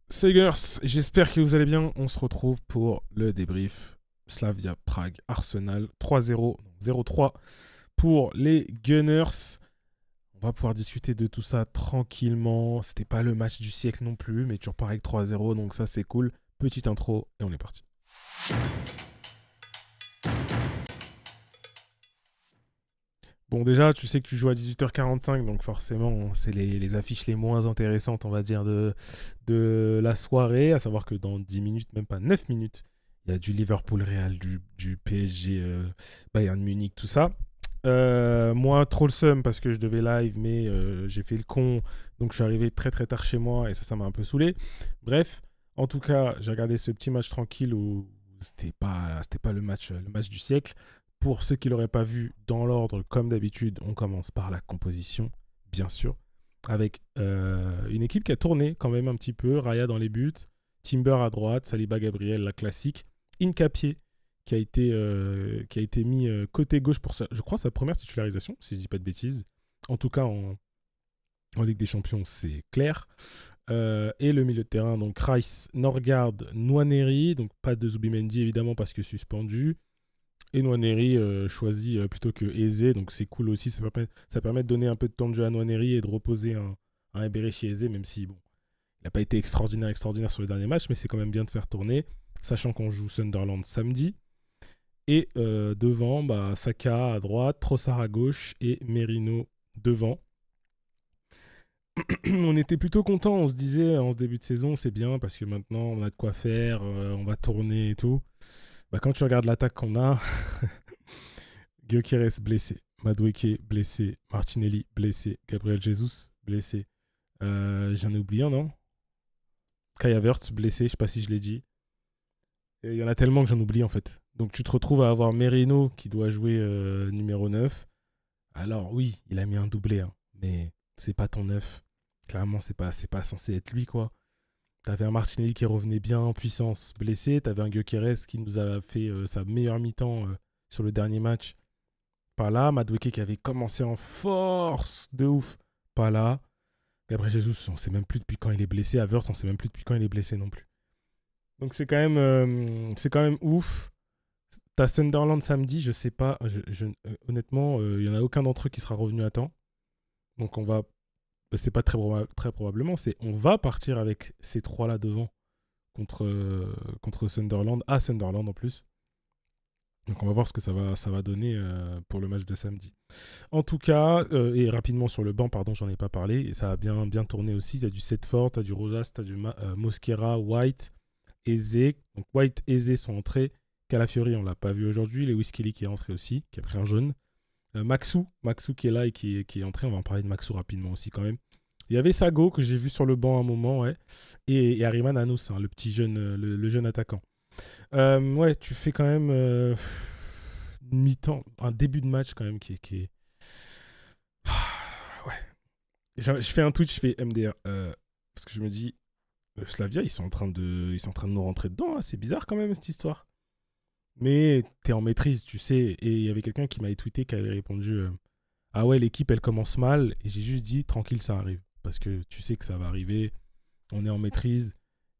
Segers, j'espère que vous allez bien. On se retrouve pour le débrief. Slavia Prague, Arsenal 3-0, 0-3 pour les Gunners. On va pouvoir discuter de tout ça tranquillement. C'était pas le match du siècle non plus, mais toujours pareil 3-0, donc ça c'est cool. Petite intro et on est parti. Bon, déjà, tu sais que tu joues à 18h45, donc forcément, c'est les affiches les moins intéressantes, on va dire, de la soirée. À savoir que dans 10 minutes, même pas 9 minutes, il y a du Liverpool Real, du PSG, Bayern Munich, tout ça. Moi, trop le seum parce que je devais live, mais j'ai fait le con, donc je suis arrivé très très tard chez moi et ça m'a un peu saoulé. Bref, en tout cas, j'ai regardé ce petit match tranquille où c'était pas le match du siècle. Pour ceux qui ne l'auraient pas vu, dans l'ordre, comme d'habitude, on commence par la composition, bien sûr, avec une équipe qui a tourné quand même un petit peu. Raya dans les buts, Timber à droite, Saliba Gabriel, la classique, Incapié qui a été mis côté gauche pour je crois, sa première titularisation, si je dis pas de bêtises. En tout cas, en Ligue des Champions, c'est clair. Et le milieu de terrain, donc Rice, Norgard, Nwaneri, donc pas de Zubimendi évidemment parce que suspendu. Et Nwaneri choisi plutôt que Eze, donc c'est cool aussi. Ça permet de donner un peu de temps de jeu à Nwaneri et de reposer un Eberechi Eze, même si bon, il n'a pas été extraordinaire sur le dernier match, mais c'est quand même bien de faire tourner, sachant qu'on joue Sunderland samedi. Et devant, Saka à droite, Trossard à gauche et Merino devant. On était plutôt content, on se disait en ce début de saison, c'est bien parce que maintenant on a de quoi faire, on va tourner et tout. Quand tu regardes l'attaque qu'on a, Gyökeres blessé, Madueke blessé, Martinelli blessé, Gabriel Jesus blessé. J'en ai oublié un, non? Kai Havertz blessé, je sais pas si je l'ai dit. Il y en a tellement que j'en oublie en fait. Donc tu te retrouves à avoir Merino qui doit jouer numéro 9. Alors oui, il a mis un doublé, hein, mais c'est pas ton 9. Clairement, c'est pas censé être lui, quoi. T'avais un Martinelli qui revenait bien en puissance, blessé. T'avais un Gyökeres qui nous a fait sa meilleure mi-temps sur le dernier match. Pas là. Madueke qui avait commencé en force de ouf. Pas là. Gabriel Jesus, on sait même plus depuis quand il est blessé. Havertz, on sait même plus depuis quand il est blessé non plus. Donc c'est quand même ouf. T'as Sunderland samedi, je sais pas. Honnêtement, il y en a aucun d'entre eux qui sera revenu à temps. Donc on va. C'est pas très probablement. C'est on va partir avec ces trois-là devant contre Sunderland. À Sunderland en plus. Donc on va voir ce que ça va donner pour le match de samedi. En tout cas, et rapidement sur le banc, pardon, j'en ai pas parlé, et ça a bien tourné aussi. Tu as du Setford, tu as du Rosas, tu as du Mosquera, White, Eze. Donc White et Eze sont entrés. Calafiori, on l'a pas vu aujourd'hui. Lewis Kelly qui est entré aussi, qui a pris un jaune. Maxou qui est là et qui est entré. On va en parler de Maxou rapidement aussi quand même. Il y avait Sago que j'ai vu sur le banc à un moment, ouais. Et Ariman Anos, hein, le petit jeune, le jeune attaquant. Ouais, tu fais quand même mi-temps, un début de match quand même qui est. Ouais. Je fais un tweet, je fais MDR. Parce que je me dis, Slavia, ils sont en train de nous rentrer dedans. Hein, c'est bizarre quand même cette histoire. Mais t'es en maîtrise, tu sais. Et il y avait quelqu'un qui m'avait tweeté qui avait répondu ah ouais, l'équipe elle commence mal. Et j'ai juste dit tranquille, ça arrive. Parce que tu sais que ça va arriver. On est en maîtrise.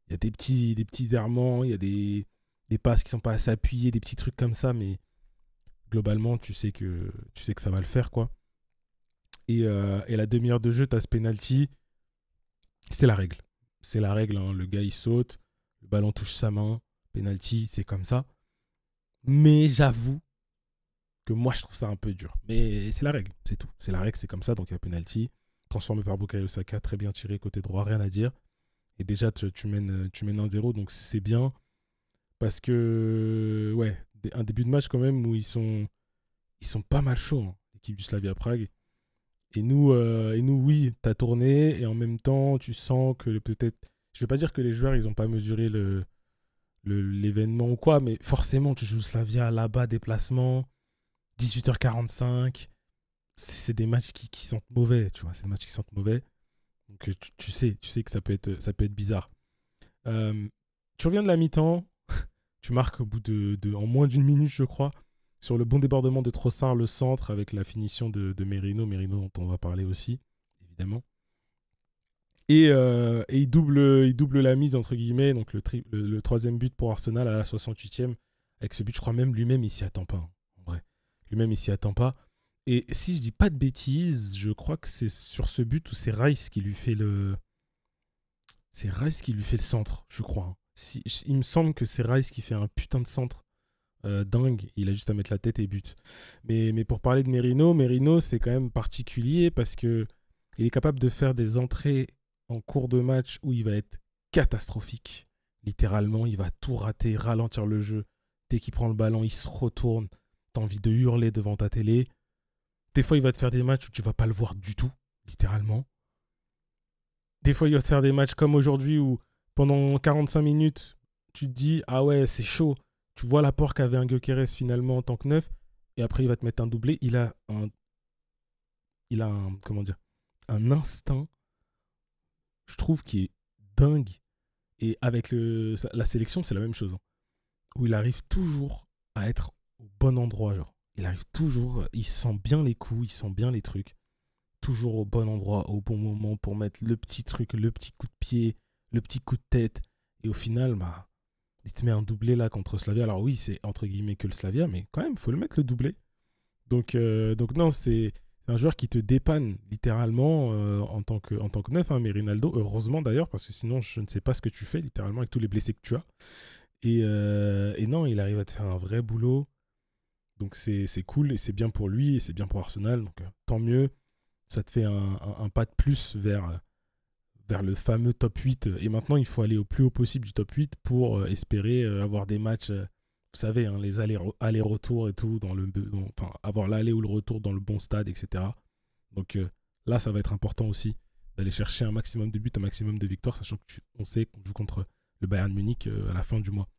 Il y a des petits errements, il y a des passes qui sont pas assez appuyées, des petits trucs comme ça, mais globalement, tu sais que ça va le faire, quoi. Et la demi-heure de jeu, t'as ce penalty, c'est la règle. C'est la règle, hein. Le gars, il saute, le ballon touche sa main, penalty, c'est comme ça. Mais j'avoue que moi, je trouve ça un peu dur. Mais c'est la règle, c'est tout. C'est la règle, c'est comme ça, donc il y a penalty. Transformé par Bukayo Saka, très bien tiré côté droit, rien à dire. Et déjà, tu mènes 1-0, donc c'est bien. Parce que, ouais, un début de match quand même où ils sont pas mal chauds, hein, l'équipe du Slavia Prague. Et nous, oui, t'as tourné et en même temps, tu sens que peut-être. Je vais pas dire que les joueurs, ils ont pas mesuré l'événement ou quoi, mais forcément, tu joues Slavia là-bas, déplacement, 18h45. C'est des matchs qui sentent mauvais, tu vois. C'est des matchs qui sentent mauvais. Donc, tu sais que ça peut être bizarre. Euh, Tu reviens de la mi-temps, tu marques au bout en moins d'une minute, je crois, sur le bon débordement de Trossard, le centre, avec la finition de Merino dont on va parler aussi, évidemment. Et il double la mise, entre guillemets, donc le troisième but pour Arsenal à la 68e. Avec ce but, je crois même lui-même, il s'y attend pas, hein, en vrai. Lui-même, il s'y attend pas. Et si je dis pas de bêtises, je crois que c'est sur ce but où c'est Rice qui lui fait le... C'est Rice qui lui fait le centre, je crois, hein. Il me semble que c'est Rice qui fait un putain de centre dingue. Il a juste à mettre la tête et but. Mais pour parler de Merino, c'est quand même particulier parce que il est capable de faire des entrées en cours de match où il va être catastrophique. Littéralement, il va tout rater, ralentir le jeu. Dès qu'il prend le ballon, il se retourne. T'as envie de hurler devant ta télé. Des fois, il va te faire des matchs où tu vas pas le voir du tout, littéralement. Des fois, il va te faire des matchs comme aujourd'hui où pendant 45 minutes, tu te dis ah ouais, c'est chaud. Tu vois l'apport qu'avait un Gyökeres finalement en tant que neuf. Et après, il va te mettre un doublé. Comment dire, un instinct, je trouve, qui est dingue. Et avec la sélection, c'est la même chose, hein, où il arrive toujours à être au bon endroit. Genre. Il arrive toujours, il sent bien les coups, il sent bien les trucs. Toujours au bon endroit, au bon moment pour mettre le petit truc, le petit coup de pied, le petit coup de tête. Et au final, bah, il te met un doublé là contre Slavia. Alors oui, c'est entre guillemets que le Slavia, mais quand même, il faut le mettre le doublé. Donc non, c'est un joueur qui te dépanne littéralement en tant que neuf, hein, mais Ronaldo, heureusement d'ailleurs, parce que sinon je ne sais pas ce que tu fais littéralement avec tous les blessés que tu as. Et non, il arrive à te faire un vrai boulot. Donc c'est cool et c'est bien pour lui et c'est bien pour Arsenal. Donc tant mieux. Ça te fait un pas de plus vers le fameux top 8. Et maintenant, il faut aller au plus haut possible du top 8 pour espérer avoir des matchs, vous savez, hein, les allers-retours et tout, enfin, avoir l'aller ou le retour dans le bon stade, etc. Donc là, ça va être important aussi d'aller chercher un maximum de buts, un maximum de victoires, sachant qu'on sait qu'on joue contre le Bayern Munich à la fin du mois.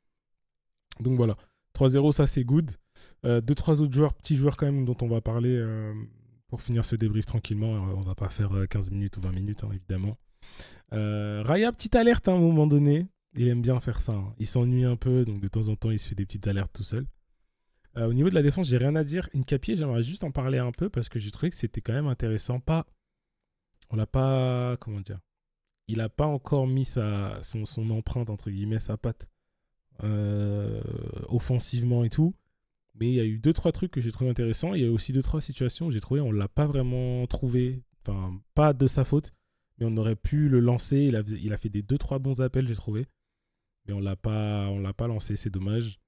Donc voilà, 3-0, ça c'est good. 2-3 autres joueurs, petits joueurs quand même, dont on va parler pour finir ce débrief tranquillement. On va pas faire 15 minutes ou 20 minutes, hein, évidemment. Raya, petite alerte à un moment donné. Il aime bien faire ça, hein. Il s'ennuie un peu, donc de temps en temps, il se fait des petites alertes tout seul. Au niveau de la défense, j'ai rien à dire. Nketiah, j'aimerais juste en parler un peu parce que j'ai trouvé que c'était quand même intéressant. On l'a pas, comment dire, il a pas encore mis son empreinte, entre guillemets, sa patte offensivement et tout. Mais il y a eu 2-3 trucs que j'ai trouvé intéressants. Il y a aussi 2-3 situations où j'ai trouvé on l'a pas vraiment trouvé. Enfin, pas de sa faute, mais on aurait pu le lancer. Il a fait des 2-3 bons appels, j'ai trouvé. Mais on l'a pas lancé, c'est dommage.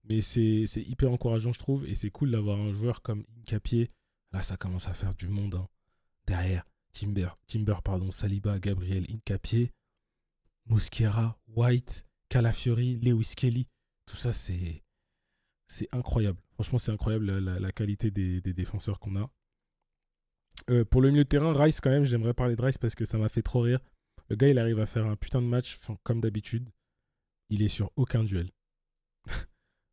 Mais c'est hyper encourageant, je trouve. Et c'est cool d'avoir un joueur comme Nketiah. Là, ça commence à faire du monde, hein. Derrière, Timber, Saliba, Gabriel, Nketiah, Mosquera, White, Calafiori, Lewis Kelly. Tout ça, c'est incroyable. Franchement, c'est incroyable la qualité des défenseurs qu'on a. Pour le milieu de terrain, Rice, quand même, j'aimerais parler de Rice parce que ça m'a fait trop rire. Le gars, il arrive à faire un putain de match, comme d'habitude. Il est sur aucun duel.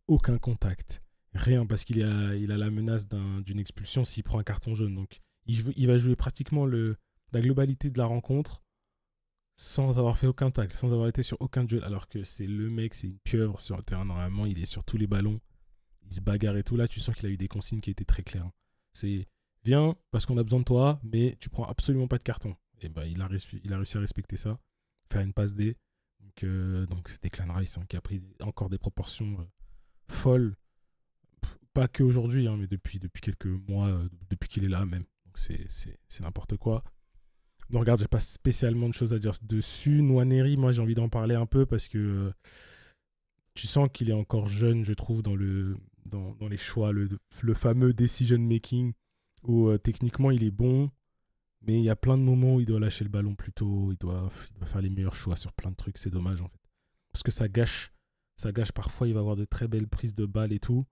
Aucun contact. Rien, parce qu'il a la menace d'une expulsion s'il prend un carton jaune. Donc, il va jouer pratiquement la globalité de la rencontre sans avoir fait aucun tacle, sans avoir été sur aucun duel. Alors que c'est le mec, c'est une pieuvre sur le terrain. Normalement, il est sur tous les ballons. Il se bagarre et tout. Là, tu sens qu'il a eu des consignes qui étaient très claires. C'est viens parce qu'on a besoin de toi, mais tu prends absolument pas de carton. Et ben, il a réussi à respecter ça, faire une passe D. Donc c'est Declan Rice, hein, qui a pris encore des proportions folles. Pas qu'aujourd'hui, hein, mais depuis quelques mois, depuis qu'il est là même. Donc c'est n'importe quoi. Non, regarde, j'ai pas spécialement de choses à dire dessus. Nwaneri, moi j'ai envie d'en parler un peu parce que tu sens qu'il est encore jeune, je trouve, dans les choix, le fameux decision making, où techniquement il est bon, mais il y a plein de moments où il doit lâcher le ballon plus tôt, il doit faire les meilleurs choix sur plein de trucs, c'est dommage en fait. Parce que ça gâche parfois, il va avoir de très belles prises de balles et tout.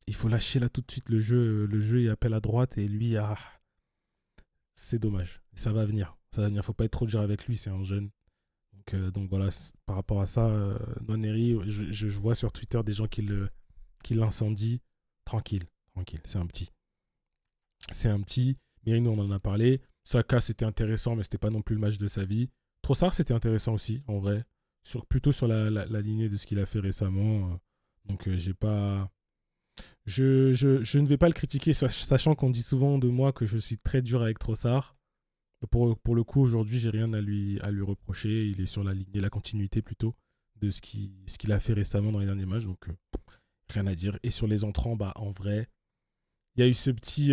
Il faut lâcher là tout de suite le jeu il appelle à droite et lui, c'est dommage. Ça va venir, faut pas être trop dur avec lui, c'est un jeune. Donc voilà, par rapport à ça, Nwaneri, je vois sur Twitter des gens qui l'incendient. Tranquille, c'est un petit. Merino, on en a parlé. Saka, c'était intéressant, mais c'était pas non plus le match de sa vie. Trossard, c'était intéressant aussi, en vrai. Plutôt sur la lignée de ce qu'il a fait récemment. Donc j'ai pas... Je ne vais pas le critiquer, sachant qu'on dit souvent de moi que je suis très dur avec Trossard. Pour le coup, aujourd'hui, j'ai rien à lui reprocher. Il est sur la lignée, la continuité plutôt de ce qu'il a fait récemment dans les derniers matchs. Donc, rien à dire. Et sur les entrants, bah, en vrai, il y a eu ce petit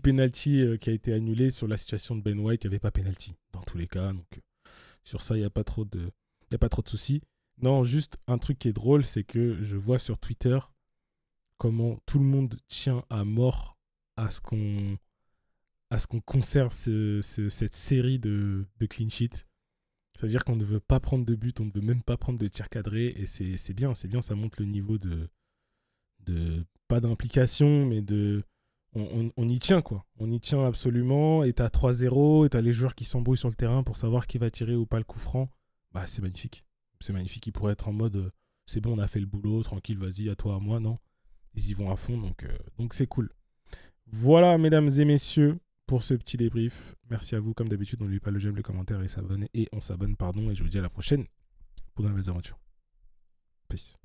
penalty qui a été annulé sur la situation de Ben White. Il n'y avait pas penalty dans tous les cas. Donc, sur ça, il n'y a pas trop de soucis. Non, juste un truc qui est drôle, c'est que je vois sur Twitter comment tout le monde tient à mort à ce qu'on conserve cette série de clean sheets. C'est-à-dire qu'on ne veut pas prendre de but, on ne veut même pas prendre de tir cadré. Et c'est bien, ça montre le niveau pas d'implication, mais on y tient, quoi. On y tient absolument. Et t'as 3-0, et t'as les joueurs qui s'embrouillent sur le terrain pour savoir qui va tirer ou pas le coup franc. Bah, c'est magnifique. C'est magnifique. Ils pourraient être en mode c'est bon, on a fait le boulot, tranquille, vas-y, à toi, à moi. Non, ils y vont à fond, donc c'est cool. Voilà, mesdames et messieurs, pour ce petit débrief. Merci à vous, comme d'habitude. N'oubliez pas le j'aime, le commentaire et on s'abonne, pardon. Et je vous dis à la prochaine pour de nouvelles aventures. Peace.